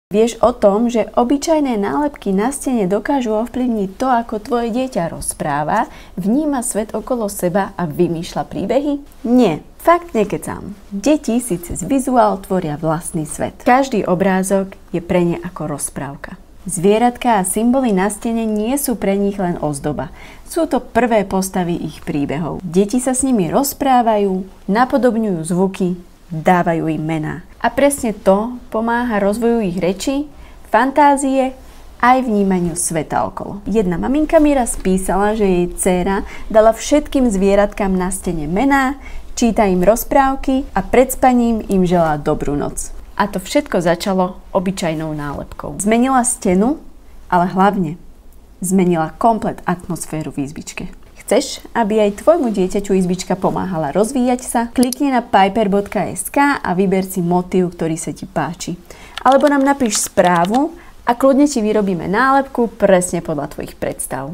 Vieš o tom, že obyčajné nálepky na stene dokážu ovplyvniť to, ako tvoje dieťa rozpráva, vníma svet okolo seba a vymýšľa príbehy? Nie, fakt nekecam. Deti si cez vizuál tvoria vlastný svet. Každý obrázok je pre ne ako rozprávka. Zvieratka a symboly na stene nie sú pre nich len ozdoba. Sú to prvé postavy ich príbehov. Deti sa s nimi rozprávajú, napodobňujú zvuky, dávajú im mená. A presne to pomáha rozvoju ich reči, fantázie aj vnímaniu sveta okolo. Jedna maminka mi raz písala, že jej dcéra dala všetkým zvieratkám na stene mená, číta im rozprávky a pred spaním im želá dobrú noc. A to všetko začalo obyčajnou nálepkou. Zmenila stenu, ale hlavne zmenila komplet atmosféru v izbičke. Chceš, aby aj tvojmu dieťaťu izbička pomáhala rozvíjať sa? Klikni na piper.sk a vyber si motív, ktorý sa ti páči. Alebo nám napíš správu a kľudne ti vyrobíme nálepku presne podľa tvojich predstav.